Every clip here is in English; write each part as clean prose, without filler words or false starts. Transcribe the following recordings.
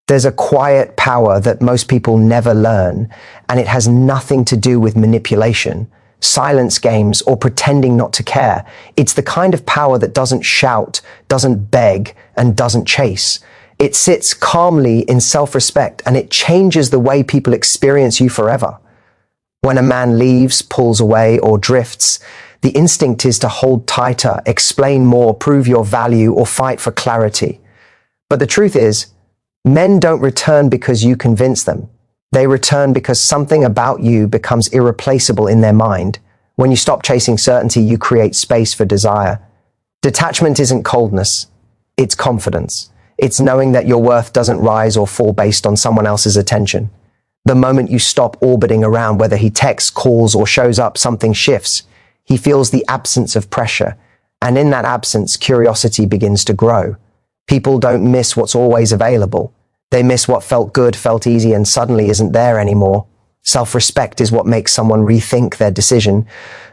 There's a quiet power that most people never learn, and it has nothing to do with manipulation, silence games, or pretending not to care. It's the kind of power that doesn't shout, doesn't beg, and doesn't chase. It sits calmly in self-respect, and it changes the way people experience you forever. When a man leaves, pulls away, or drifts, the instinct is to hold tighter, explain more, prove your value, or fight for clarity. But the truth is, men don't return because you convince them. They return because something about you becomes irreplaceable in their mind. When you stop chasing certainty, you create space for desire. Detachment isn't coldness, it's confidence. It's knowing that your worth doesn't rise or fall based on someone else's attention. The moment you stop orbiting around whether he texts, calls, or shows up, something shifts. He feels the absence of pressure, and in that absence, curiosity begins to grow. People don't miss what's always available. They miss what felt good, felt easy, and suddenly isn't there anymore. Self-respect is what makes someone rethink their decision.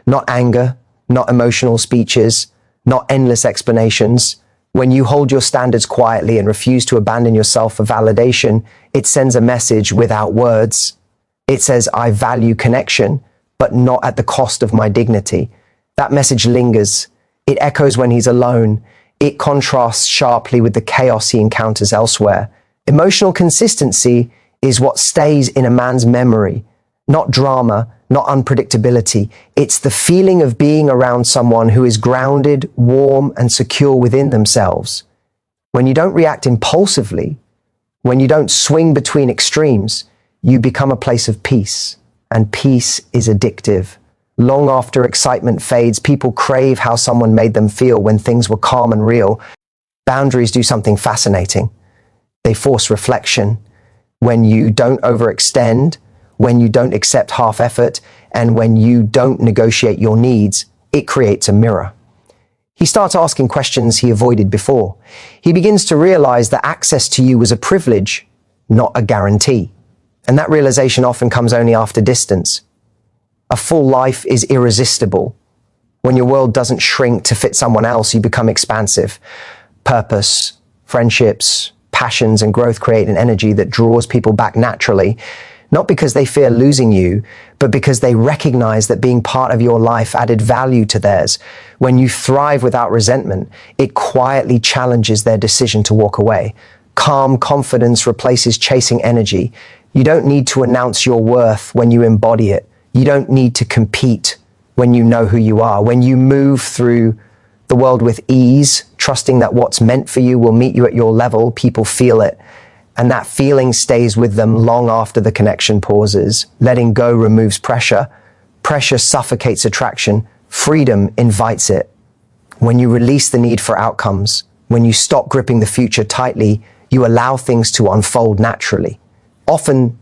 Not anger, not emotional speeches, not endless explanations. When you hold your standards quietly and refuse to abandon yourself for validation, it sends a message without words. It says, I value connection, but not at the cost of my dignity. That message lingers. It echoes when he's alone. It contrasts sharply with the chaos he encounters elsewhere. Emotional consistency is what stays in a man's memory, not drama, not unpredictability. It's the feeling of being around someone who is grounded, warm, and secure within themselves. When you don't react impulsively, when you don't swing between extremes, you become a place of peace, and peace is addictive. Long after excitement fades, people crave how someone made them feel when things were calm and real. Boundaries do something fascinating. They force reflection. When you don't overextend, when you don't accept half effort, and when you don't negotiate your needs, it creates a mirror. He starts asking questions he avoided before. He begins to realize that access to you was a privilege, not a guarantee. And that realization often comes only after distance. A full life is irresistible. When your world doesn't shrink to fit someone else, you become expansive. Purpose, friendships, passions, and growth create an energy that draws people back naturally, not because they fear losing you, but because they recognize that being part of your life added value to theirs. When you thrive without resentment, it quietly challenges their decision to walk away. Calm confidence replaces chasing energy. You don't need to announce your worth when you embody it. You don't need to compete when you know who you are. When you move through the world with ease, trusting that what's meant for you will meet you at your level, people feel it. And that feeling stays with them long after the connection pauses. Letting go removes pressure. Pressure suffocates attraction. Freedom invites it. When you release the need for outcomes, when you stop gripping the future tightly, you allow things to unfold naturally. Often,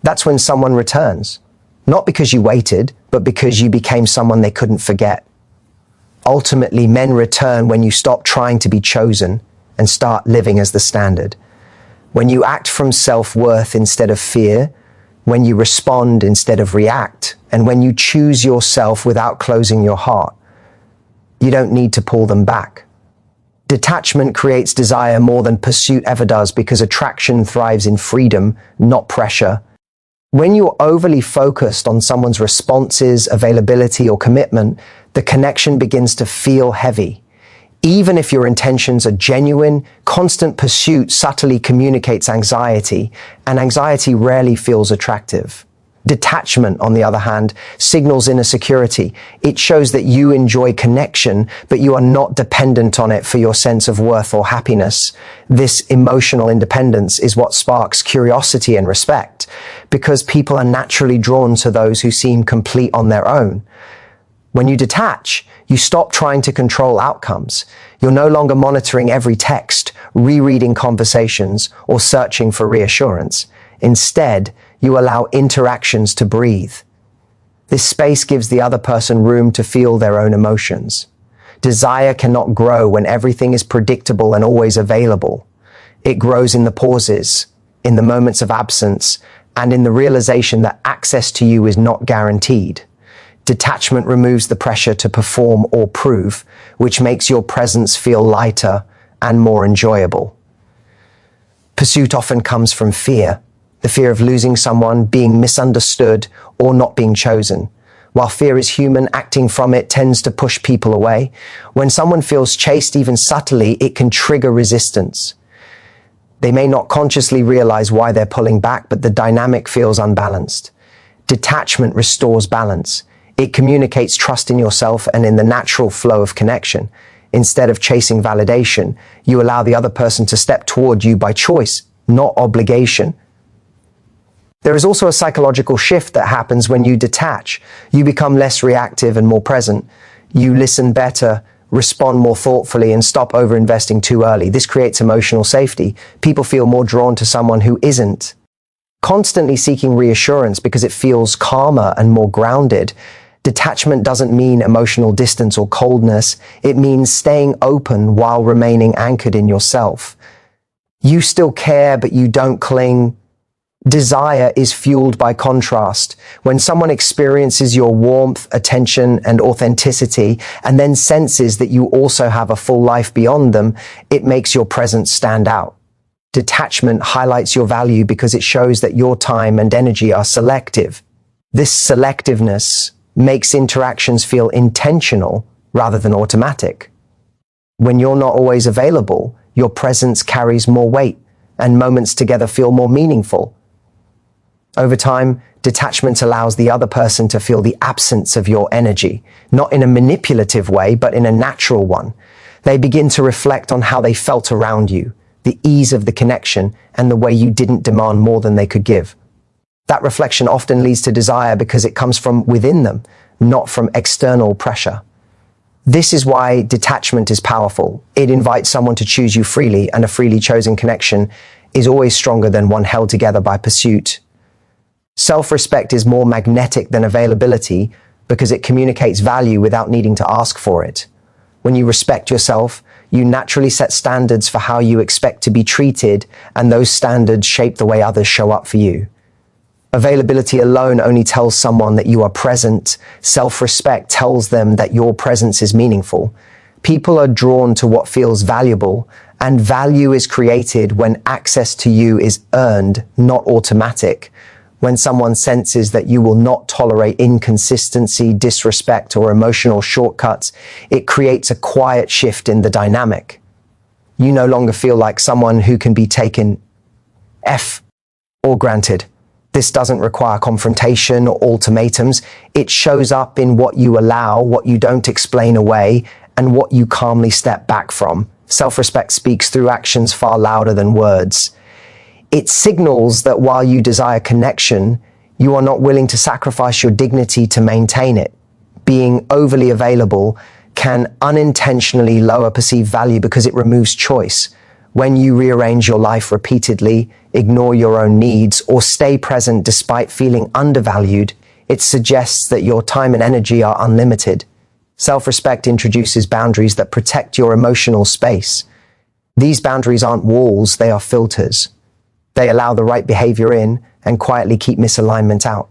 that's when someone returns. Not because you waited, but because you became someone they couldn't forget. Ultimately, men return when you stop trying to be chosen and start living as the standard. When you act from self-worth instead of fear, when you respond instead of react, and when you choose yourself without closing your heart, you don't need to pull them back. Detachment creates desire more than pursuit ever does because attraction thrives in freedom, not pressure. When you're overly focused on someone's responses, availability, or commitment, the connection begins to feel heavy. Even if your intentions are genuine, constant pursuit subtly communicates anxiety, and anxiety rarely feels attractive. Detachment, on the other hand, signals inner security. It shows that you enjoy connection, but you are not dependent on it for your sense of worth or happiness. This emotional independence is what sparks curiosity and respect, because people are naturally drawn to those who seem complete on their own. When you detach, you stop trying to control outcomes. You're no longer monitoring every text, rereading conversations, or searching for reassurance. Instead, you allow interactions to breathe. This space gives the other person room to feel their own emotions. Desire cannot grow when everything is predictable and always available. It grows in the pauses, in the moments of absence, and in the realization that access to you is not guaranteed. Detachment removes the pressure to perform or prove, which makes your presence feel lighter and more enjoyable. Pursuit often comes from fear, the fear of losing someone, being misunderstood, or not being chosen. While fear is human, acting from it tends to push people away. When someone feels chased even subtly, it can trigger resistance. They may not consciously realize why they're pulling back, but the dynamic feels unbalanced. Detachment restores balance. It communicates trust in yourself and in the natural flow of connection. Instead of chasing validation, you allow the other person to step toward you by choice, not obligation. There is also a psychological shift that happens when you detach. You become less reactive and more present. You listen better, respond more thoughtfully, and stop over-investing too early. This creates emotional safety. People feel more drawn to someone who isn't constantly seeking reassurance because it feels calmer and more grounded. Detachment doesn't mean emotional distance or coldness. It means staying open while remaining anchored in yourself. You still care, but you don't cling. Desire is fueled by contrast. When someone experiences your warmth, attention, and authenticity, and then senses that you also have a full life beyond them, it makes your presence stand out. Detachment highlights your value because it shows that your time and energy are selective. This selectiveness makes interactions feel intentional rather than automatic. When you're not always available, your presence carries more weight, and moments together feel more meaningful. Over time, detachment allows the other person to feel the absence of your energy, not in a manipulative way, but in a natural one. They begin to reflect on how they felt around you, the ease of the connection, and the way you didn't demand more than they could give. That reflection often leads to desire because it comes from within them, not from external pressure. This is why detachment is powerful. It invites someone to choose you freely, and a freely chosen connection is always stronger than one held together by pursuit. Self-respect is more magnetic than availability because it communicates value without needing to ask for it. When you respect yourself, you naturally set standards for how you expect to be treated, and those standards shape the way others show up for you. Availability alone only tells someone that you are present. Self-respect tells them that your presence is meaningful. People are drawn to what feels valuable, and value is created when access to you is earned, not automatic. When someone senses that you will not tolerate inconsistency, disrespect, or emotional shortcuts, it creates a quiet shift in the dynamic. You no longer feel like someone who can be taken or granted. This doesn't require confrontation or ultimatums. It shows up in what you allow, what you don't explain away, and what you calmly step back from. Self-respect speaks through actions far louder than words. It signals that while you desire connection, you are not willing to sacrifice your dignity to maintain it. Being overly available can unintentionally lower perceived value because it removes choice. When you rearrange your life repeatedly, ignore your own needs, or stay present despite feeling undervalued, it suggests that your time and energy are unlimited. Self-respect introduces boundaries that protect your emotional space. These boundaries aren't walls, they are filters. They allow the right behavior in and quietly keep misalignment out.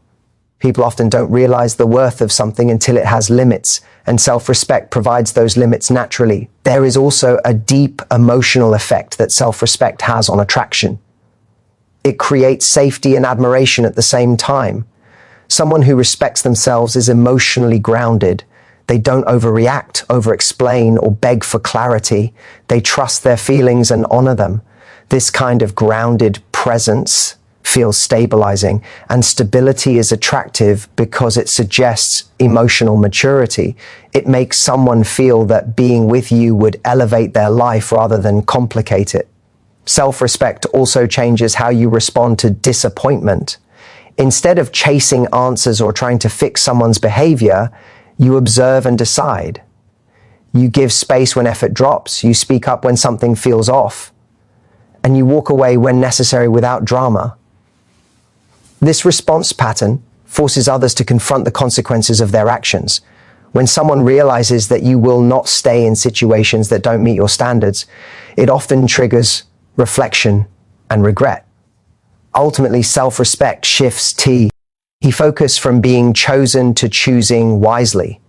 People often don't realize the worth of something until it has limits, and self-respect provides those limits naturally. There is also a deep emotional effect that self-respect has on attraction. It creates safety and admiration at the same time. Someone who respects themselves is emotionally grounded. They don't overreact, overexplain, or beg for clarity. They trust their feelings and honor them. This kind of grounded presence feels stabilizing, and stability is attractive because it suggests emotional maturity. It makes someone feel that being with you would elevate their life rather than complicate it. Self-respect also changes how you respond to disappointment. Instead of chasing answers or trying to fix someone's behavior, you observe and decide. You give space when effort drops, you speak up when something feels off, and you walk away when necessary without drama. This response pattern forces others to confront the consequences of their actions. When someone realizes that you will not stay in situations that don't meet your standards, it often triggers reflection and regret. Ultimately, self-respect shifts he focus from being chosen to choosing wisely.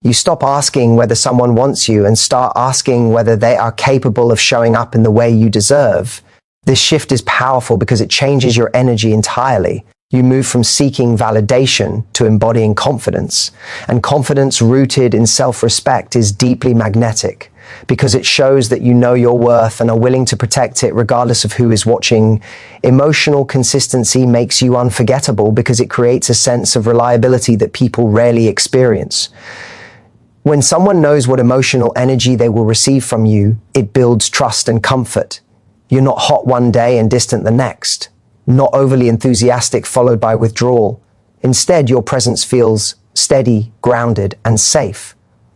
You stop asking whether someone wants you and start asking whether they are capable of showing up in the way you deserve. This shift is powerful because it changes your energy entirely. You move from seeking validation to embodying confidence. And confidence rooted in self-respect is deeply magnetic because it shows that you know your worth and are willing to protect it regardless of who is watching. Emotional consistency makes you unforgettable because it creates a sense of reliability that people rarely experience. When someone knows what emotional energy they will receive from you, it builds trust and comfort. You're not hot one day and distant the next. Not overly enthusiastic followed by withdrawal. Instead, your presence feels steady, grounded, and safe.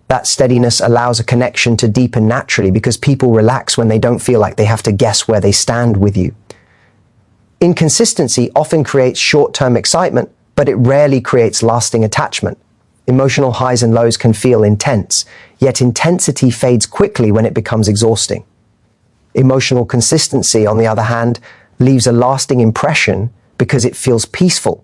That steadiness allows a connection to deepen naturally because people relax when they don't feel like they have to guess where they stand with you. Inconsistency often creates short-term excitement, but it rarely creates lasting attachment. Emotional highs and lows can feel intense, yet intensity fades quickly when it becomes exhausting. Emotional consistency, on the other hand, leaves a lasting impression because it feels peaceful.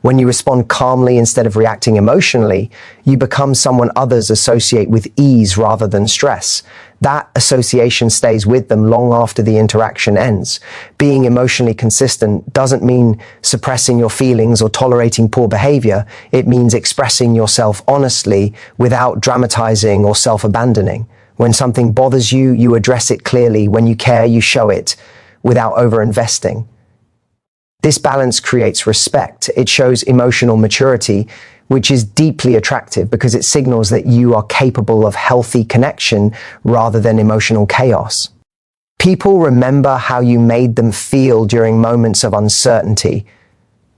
When you respond calmly instead of reacting emotionally, you become someone others associate with ease rather than stress. That association stays with them long after the interaction ends. Being emotionally consistent doesn't mean suppressing your feelings or tolerating poor behavior. It means expressing yourself honestly without dramatizing or self-abandoning. When something bothers you, you address it clearly. When you care, you show it without over-investing. This balance creates respect. It shows emotional maturity, which is deeply attractive because it signals that you are capable of healthy connection rather than emotional chaos. People remember how you made them feel during moments of uncertainty.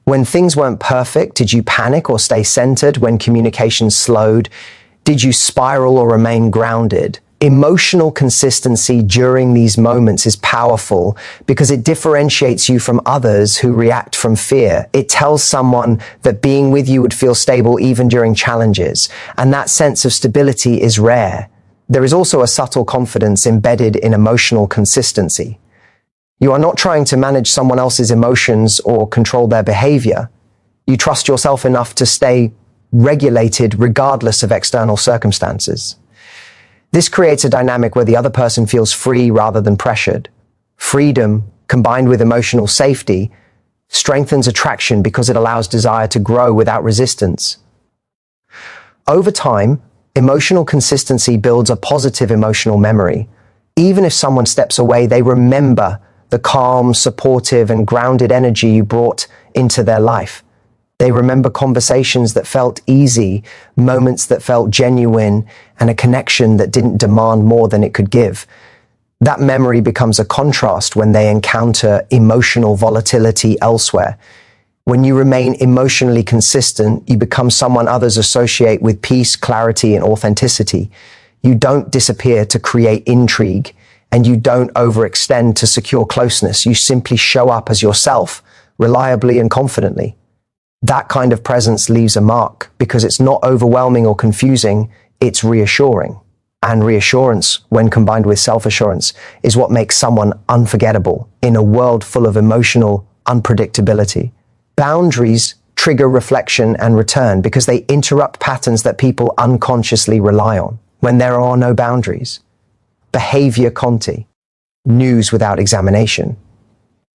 When things weren't perfect, did you panic or stay centered? When communication slowed, did you spiral or remain grounded? Emotional consistency during these moments is powerful because it differentiates you from others who react from fear. It tells someone that being with you would feel stable even during challenges, and that sense of stability is rare. There is also a subtle confidence embedded in emotional consistency. You are not trying to manage someone else's emotions or control their behavior. You trust yourself enough to stay regulated regardless of external circumstances. This creates a dynamic where the other person feels free rather than pressured. Freedom, combined with emotional safety, strengthens attraction because it allows desire to grow without resistance. Over time, emotional consistency builds a positive emotional memory. Even if someone steps away, they remember the calm, supportive, and grounded energy you brought into their life. They remember conversations that felt easy, moments that felt genuine, and a connection that didn't demand more than it could give. That memory becomes a contrast when they encounter emotional volatility elsewhere. When you remain emotionally consistent, you become someone others associate with peace, clarity, and authenticity. You don't disappear to create intrigue, and you don't overextend to secure closeness. You simply show up as yourself, reliably and confidently. That kind of presence leaves a mark because it's not overwhelming or confusing, it's reassuring. And reassurance, when combined with self-assurance, is what makes someone unforgettable in a world full of emotional unpredictability. Boundaries trigger reflection and return because they interrupt patterns that people unconsciously rely on. When there are no boundaries, behavior conti, news without examination.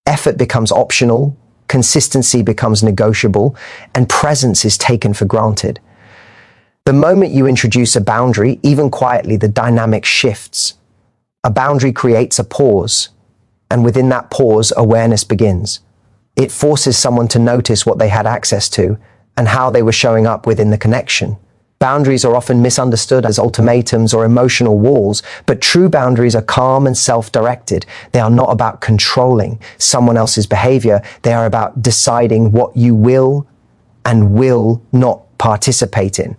Effort becomes optional, consistency becomes negotiable, and presence is taken for granted. The moment you introduce a boundary, even quietly, the dynamic shifts. A boundary creates a pause, and within that pause, awareness begins. It forces someone to notice what they had access to and how they were showing up within the connection. Boundaries are often misunderstood as ultimatums or emotional walls, but true boundaries are calm and self-directed. They are not about controlling someone else's behavior. They are about deciding what you will and will not participate in.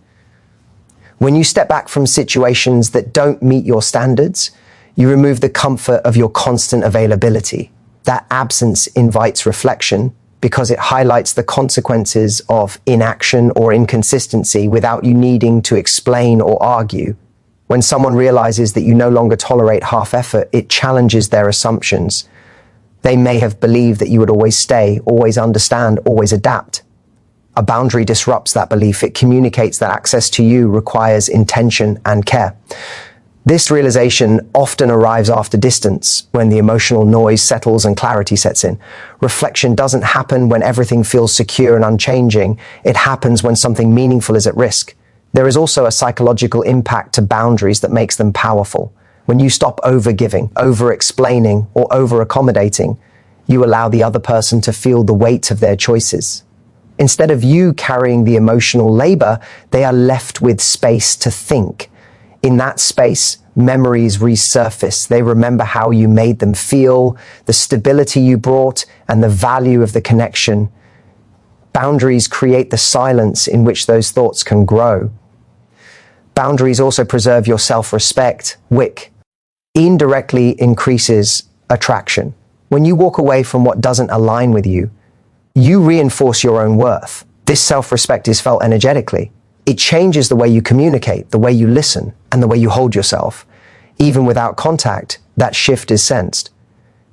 When you step back from situations that don't meet your standards, you remove the comfort of your constant availability. That absence invites reflection, because it highlights the consequences of inaction or inconsistency without you needing to explain or argue. When someone realizes that you no longer tolerate half effort, it challenges their assumptions. They may have believed that you would always stay, always understand, always adapt. A boundary disrupts that belief. It communicates that access to you requires intention and care. This realization often arrives after distance, when the emotional noise settles and clarity sets in. Reflection doesn't happen when everything feels secure and unchanging. It happens when something meaningful is at risk. There is also a psychological impact to boundaries that makes them powerful. When you stop overgiving, over-explaining, or over-accommodating, you allow the other person to feel the weight of their choices. Instead of you carrying the emotional labor, they are left with space to think. In that space, memories resurface. They remember how you made them feel, the stability you brought, and the value of the connection. Boundaries create the silence in which those thoughts can grow. Boundaries also preserve your self-respect. Wick indirectly increases attraction. When you walk away from what doesn't align with you, you reinforce your own worth. This self-respect is felt energetically. It changes the way you communicate, the way you listen, and the way you hold yourself. Even without contact, that shift is sensed.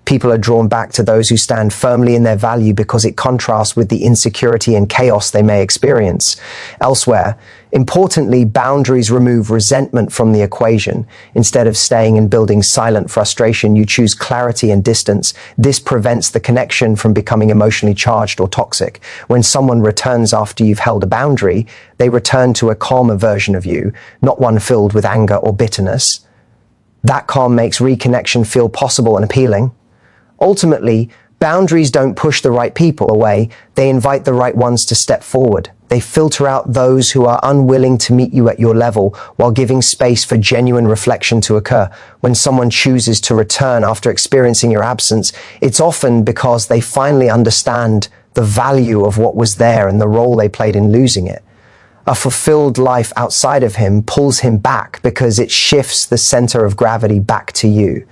People are drawn back to those who stand firmly in their value because it contrasts with the insecurity and chaos they may experience elsewhere. Importantly, boundaries remove resentment from the equation. Instead of staying and building silent frustration, you choose clarity and distance. This prevents the connection from becoming emotionally charged or toxic. When someone returns after you've held a boundary, they return to a calmer version of you, not one filled with anger or bitterness. That calm makes reconnection feel possible and appealing. Ultimately, boundaries don't push the right people away. They invite the right ones to step forward. They filter out those who are unwilling to meet you at your level while giving space for genuine reflection to occur. When someone chooses to return after experiencing your absence, it's often because they finally understand the value of what was there and the role they played in losing it. A fulfilled life outside of him pulls him back because it shifts the center of gravity back to you.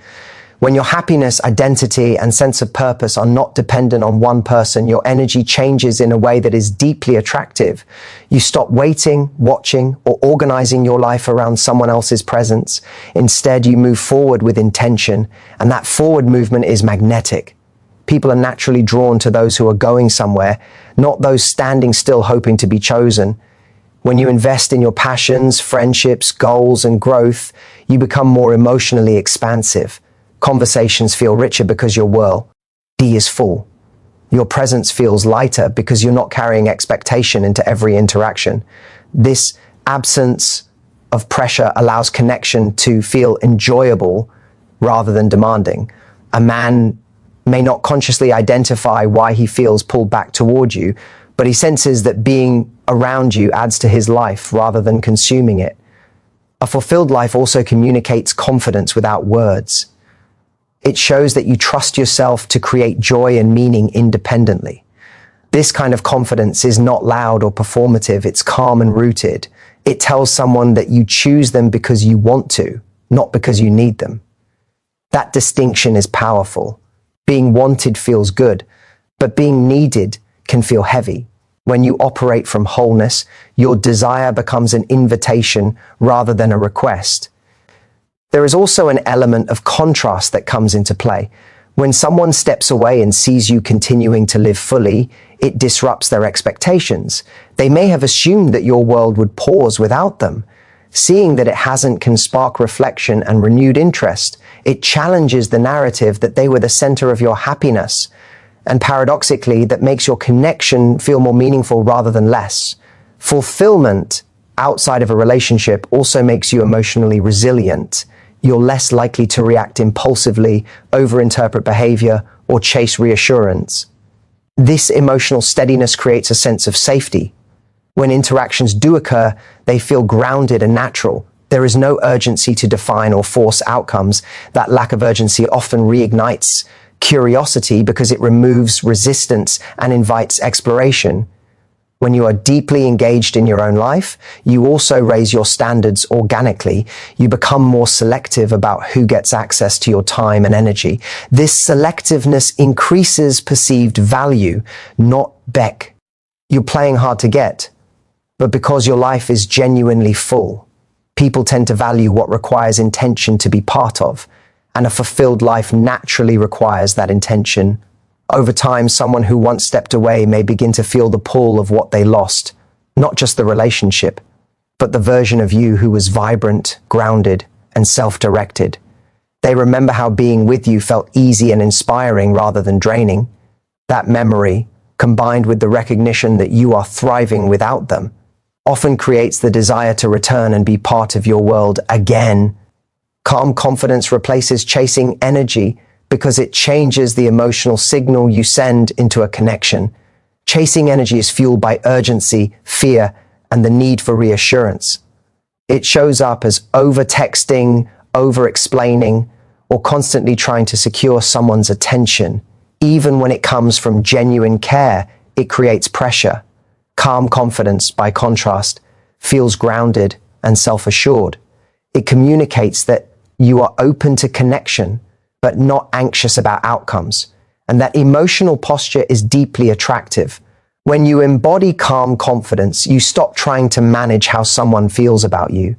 When your happiness, identity, and sense of purpose are not dependent on one person, your energy changes in a way that is deeply attractive. You stop waiting, watching, or organizing your life around someone else's presence. Instead, you move forward with intention, and that forward movement is magnetic. People are naturally drawn to those who are going somewhere, not those standing still hoping to be chosen. When you invest in your passions, friendships, goals, and growth, you become more emotionally expansive. Conversations feel richer because your world is full. Your presence feels lighter because you're not carrying expectation into every interaction. This absence of pressure allows connection to feel enjoyable rather than demanding. A man may not consciously identify why he feels pulled back toward you, but he senses that being around you adds to his life rather than consuming it. A fulfilled life also communicates confidence without words. It shows that you trust yourself to create joy and meaning independently. This kind of confidence is not loud or performative, it's calm and rooted. It tells someone that you choose them because you want to, not because you need them. That distinction is powerful. Being wanted feels good, but being needed can feel heavy. When you operate from wholeness, your desire becomes an invitation rather than a request. There is also an element of contrast that comes into play. When someone steps away and sees you continuing to live fully, it disrupts their expectations. They may have assumed that your world would pause without them. Seeing that it hasn't can spark reflection and renewed interest. It challenges the narrative that they were the center of your happiness. And paradoxically, that makes your connection feel more meaningful rather than less. Fulfillment outside of a relationship also makes you emotionally resilient. You're less likely to react impulsively, overinterpret behavior, or chase reassurance. This emotional steadiness creates a sense of safety. When interactions do occur, they feel grounded and natural. There is no urgency to define or force outcomes. That lack of urgency often reignites curiosity because it removes resistance and invites exploration. When you are deeply engaged in your own life, you also raise your standards organically. You become more selective about who gets access to your time and energy. This selectiveness increases perceived value, not beck. You're playing hard to get, but because your life is genuinely full, people tend to value what requires intention to be part of, and a fulfilled life naturally requires that intention. Over time, someone who once stepped away may begin to feel the pull of what they lost, not just the relationship, but the version of you who was vibrant, grounded, and self-directed. They remember how being with you felt easy and inspiring rather than draining. That memory, combined with the recognition that you are thriving without them, often creates the desire to return and be part of your world again. Calm confidence replaces chasing energy because it changes the emotional signal you send into a connection. Chasing energy is fueled by urgency, fear, and the need for reassurance. It shows up as over-texting, over-explaining, or constantly trying to secure someone's attention. Even when it comes from genuine care, it creates pressure. Calm confidence, by contrast, feels grounded and self-assured. It communicates that you are open to connection, but not anxious about outcomes. And that emotional posture is deeply attractive. When you embody calm confidence, you stop trying to manage how someone feels about you.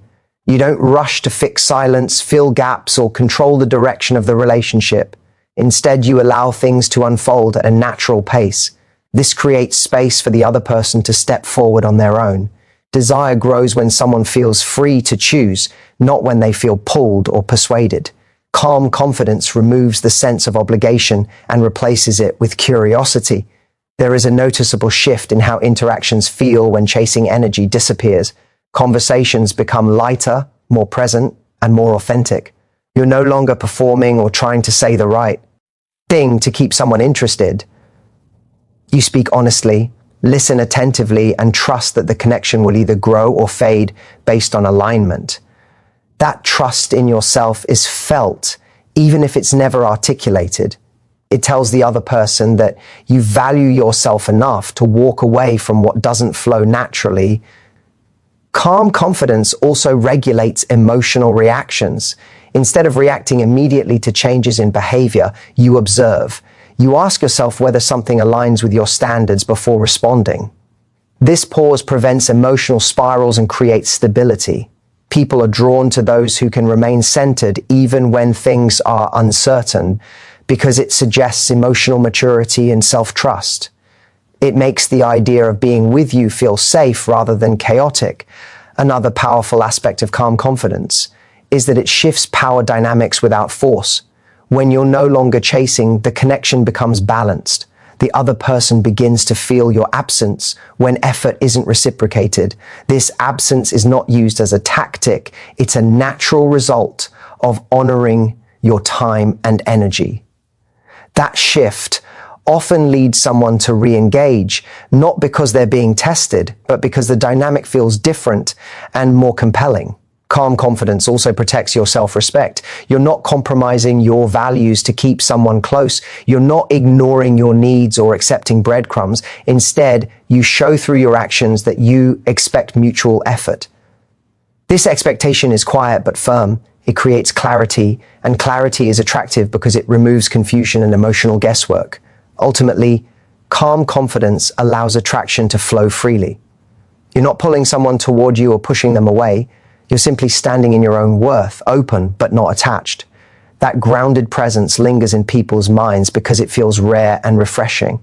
You don't rush to fix silence, fill gaps, or control the direction of the relationship. Instead, you allow things to unfold at a natural pace. This creates space for the other person to step forward on their own. Desire grows when someone feels free to choose, not when they feel pulled or persuaded. Calm confidence removes the sense of obligation and replaces it with curiosity. There is a noticeable shift in how interactions feel when chasing energy disappears. Conversations become lighter, more present, and more authentic. You're no longer performing or trying to say the right thing to keep someone interested. You speak honestly, listen attentively, and trust that the connection will either grow or fade based on alignment. That trust in yourself is felt, even if it's never articulated. It tells the other person that you value yourself enough to walk away from what doesn't flow naturally. Calm confidence also regulates emotional reactions. Instead of reacting immediately to changes in behavior, you observe. You ask yourself whether something aligns with your standards before responding. This pause prevents emotional spirals and creates stability. People are drawn to those who can remain centered even when things are uncertain, because it suggests emotional maturity and self-trust. It makes the idea of being with you feel safe rather than chaotic. Another powerful aspect of calm confidence is that it shifts power dynamics without force. When you're no longer chasing, the connection becomes balanced. The other person begins to feel your absence when effort isn't reciprocated. This absence is not used as a tactic. It's a natural result of honoring your time and energy. That shift often leads someone to re-engage, not because they're being tested, but because the dynamic feels different and more compelling. Calm confidence also protects your self-respect. You're not compromising your values to keep someone close. You're not ignoring your needs or accepting breadcrumbs. Instead, you show through your actions that you expect mutual effort. This expectation is quiet but firm. It creates clarity, and clarity is attractive because it removes confusion and emotional guesswork. Ultimately, calm confidence allows attraction to flow freely. You're not pulling someone toward you or pushing them away. You're simply standing in your own worth, open but not attached. That grounded presence lingers in people's minds because it feels rare and refreshing.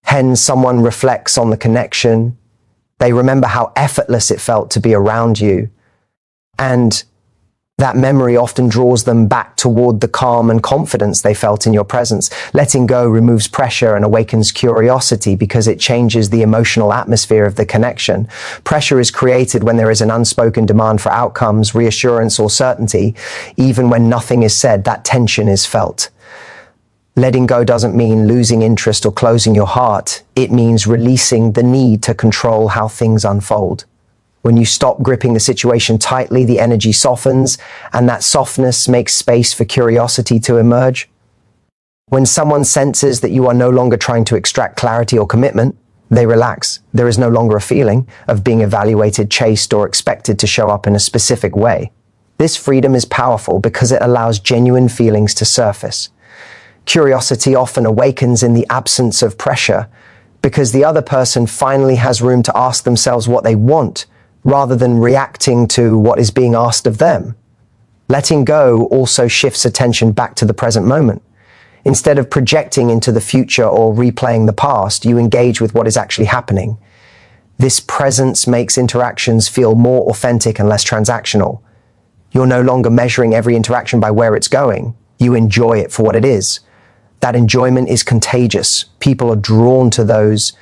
Hence, someone reflects on the connection. They remember how effortless it felt to be around you. And that memory often draws them back toward the calm and confidence they felt in your presence. Letting go removes pressure and awakens curiosity because it changes the emotional atmosphere of the connection. Pressure is created when there is an unspoken demand for outcomes, reassurance, or certainty. Even when nothing is said, that tension is felt. Letting go doesn't mean losing interest or closing your heart. It means releasing the need to control how things unfold. When you stop gripping the situation tightly, the energy softens, and that softness makes space for curiosity to emerge. When someone senses that you are no longer trying to extract clarity or commitment, they relax. There is no longer a feeling of being evaluated, chased, or expected to show up in a specific way. This freedom is powerful because it allows genuine feelings to surface. Curiosity often awakens in the absence of pressure because the other person finally has room to ask themselves what they want, rather than reacting to what is being asked of them. Letting go also shifts attention back to the present moment. Instead of projecting into the future or replaying the past, you engage with what is actually happening. This presence makes interactions feel more authentic and less transactional. You're no longer measuring every interaction by where it's going. You enjoy it for what it is. That enjoyment is contagious. People are drawn to those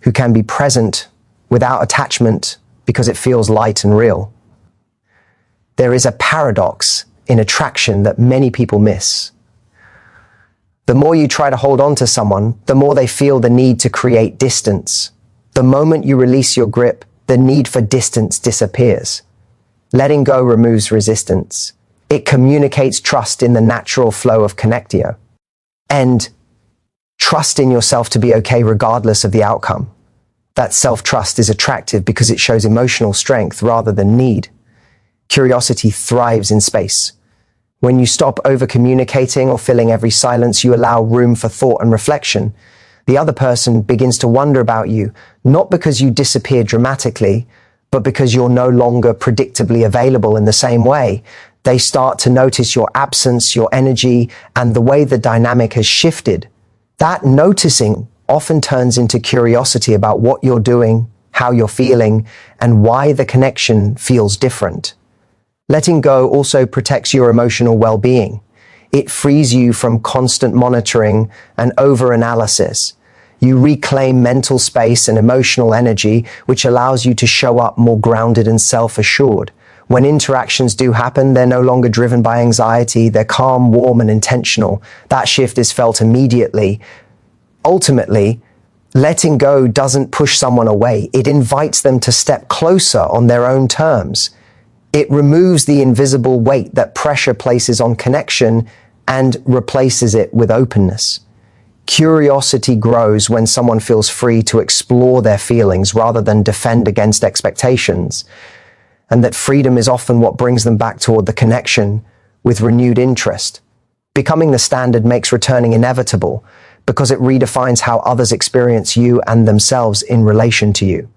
who can be present without attachment because it feels light and real. There is a paradox in attraction that many people miss. The more you try to hold on to someone, the more they feel the need to create distance. The moment you release your grip, the need for distance disappears. Letting go removes resistance. It communicates trust in the natural flow of connectio. And trust in yourself to be okay regardless of the outcome. That self-trust is attractive because it shows emotional strength rather than need. Curiosity thrives in space. When you stop over-communicating or filling every silence, you allow room for thought and reflection. The other person begins to wonder about you, not because you disappear dramatically, but because you're no longer predictably available in the same way. They start to notice your absence, your energy, and the way the dynamic has shifted. That noticing often turns into curiosity about what you're doing, how you're feeling, and why the connection feels different. Letting go also protects your emotional well-being. It frees you from constant monitoring and over-analysis. You reclaim mental space and emotional energy, which allows you to show up more grounded and self-assured. When interactions do happen, they're no longer driven by anxiety, they're calm, warm, and intentional. That shift is felt immediately. Ultimately, letting go doesn't push someone away. It invites them to step closer on their own terms. It removes the invisible weight that pressure places on connection and replaces it with openness. Curiosity grows when someone feels free to explore their feelings rather than defend against expectations. And that freedom is often what brings them back toward the connection with renewed interest. Becoming the standard makes returning inevitable because it redefines how others experience you and themselves in relation to you.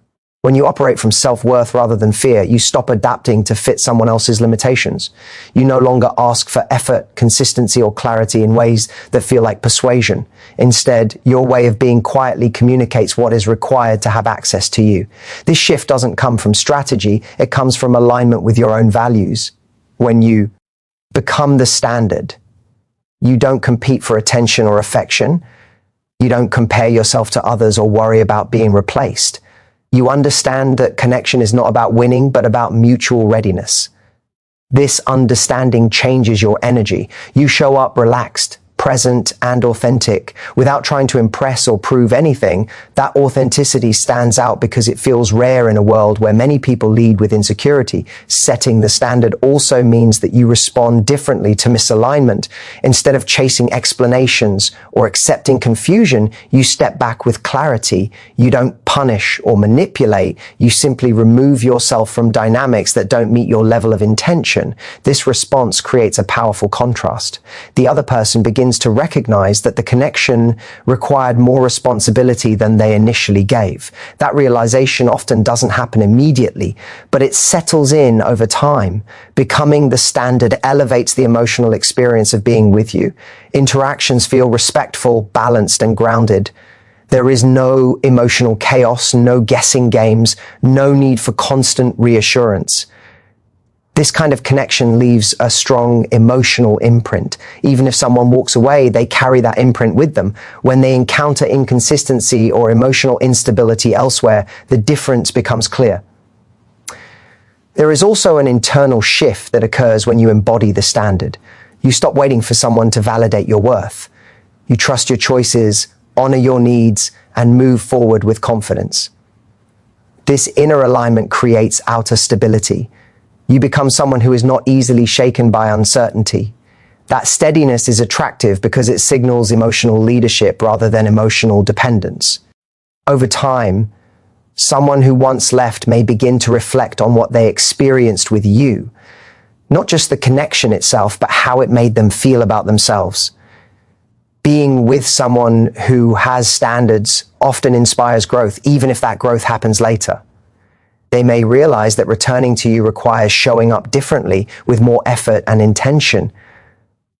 When you operate from self-worth rather than fear, you stop adapting to fit someone else's limitations. You no longer ask for effort, consistency, or clarity in ways that feel like persuasion. Instead, your way of being quietly communicates what is required to have access to you. This shift doesn't come from strategy, it comes from alignment with your own values. When you become the standard, you don't compete for attention or affection. You don't compare yourself to others or worry about being replaced. You understand that connection is not about winning, but about mutual readiness. This understanding changes your energy. You show up relaxed, present, and authentic without trying to impress or prove anything. That authenticity stands out because it feels rare in a world where many people lead with insecurity. Setting the standard also means that you respond differently to misalignment. Instead of chasing explanations or accepting confusion, you step back with clarity. You don't punish or manipulate. You simply remove yourself from dynamics that don't meet your level of intention. This response creates a powerful contrast. The other person begins to recognize that the connection required more responsibility than they initially gave. That realization often doesn't happen immediately, but it settles in over time. Becoming the standard elevates the emotional experience of being with you. Interactions feel respectful, balanced, and grounded. There is no emotional chaos, no guessing games, no need for constant reassurance. This kind of connection leaves a strong emotional imprint. Even if someone walks away, they carry that imprint with them. When they encounter inconsistency or emotional instability elsewhere, the difference becomes clear. There is also an internal shift that occurs when you embody the standard. You stop waiting for someone to validate your worth. You trust your choices, honor your needs, and move forward with confidence. This inner alignment creates outer stability. You become someone who is not easily shaken by uncertainty. That steadiness is attractive because it signals emotional leadership rather than emotional dependence. Over time, someone who once left may begin to reflect on what they experienced with you, not just the connection itself, but how it made them feel about themselves. Being with someone who has standards often inspires growth, even if that growth happens later. They may realize that returning to you requires showing up differently with more effort and intention.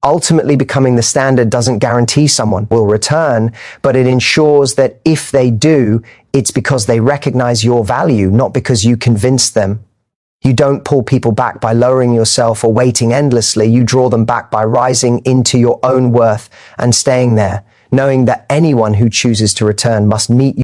Ultimately, becoming the standard doesn't guarantee someone will return, but it ensures that if they do, it's because they recognize your value, not because you convinced them. You don't pull people back by lowering yourself or waiting endlessly. You draw them back by rising into your own worth and staying there, knowing that anyone who chooses to return must meet you